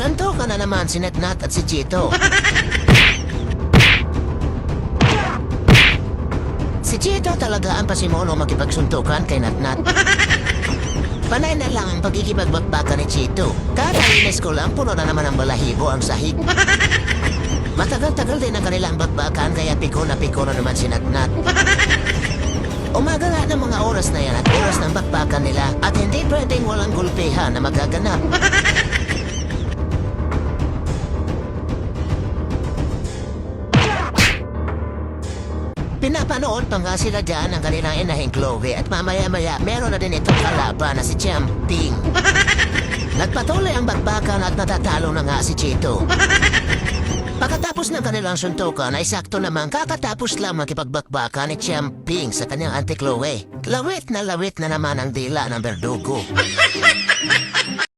Nagsuntukan na naman si Natnat at si Chito. Si Chito talaga ang pasimuno makipagsuntukan kay Natnat. Panay na lang ang pagkikipagbakbakan ni Chito. Kada inis ko lang, puno na naman ang balahibo ang sahig. Matagal-tagal din ang kanilang bakbakan kaya piko na naman si Natnat. Umaga nga ng mga oras na yan at oras ng bakbakan nila at hindi pwedeng walang gulpehan na magaganap. Pinapanood pa nga sila dyan ang kanilang inahing Chloe at mamaya-maya meron na din itong kalaban na si Champing. Nagpatuloy ang bakbakan at natatalo na nga si Chito. Pagkatapos ng kanilang suntukan ay sakto naman kakatapos lang makipagbakbakan ni Champing sa kanyang Auntie Chloe. Lawit na naman ang dila ng berdugo.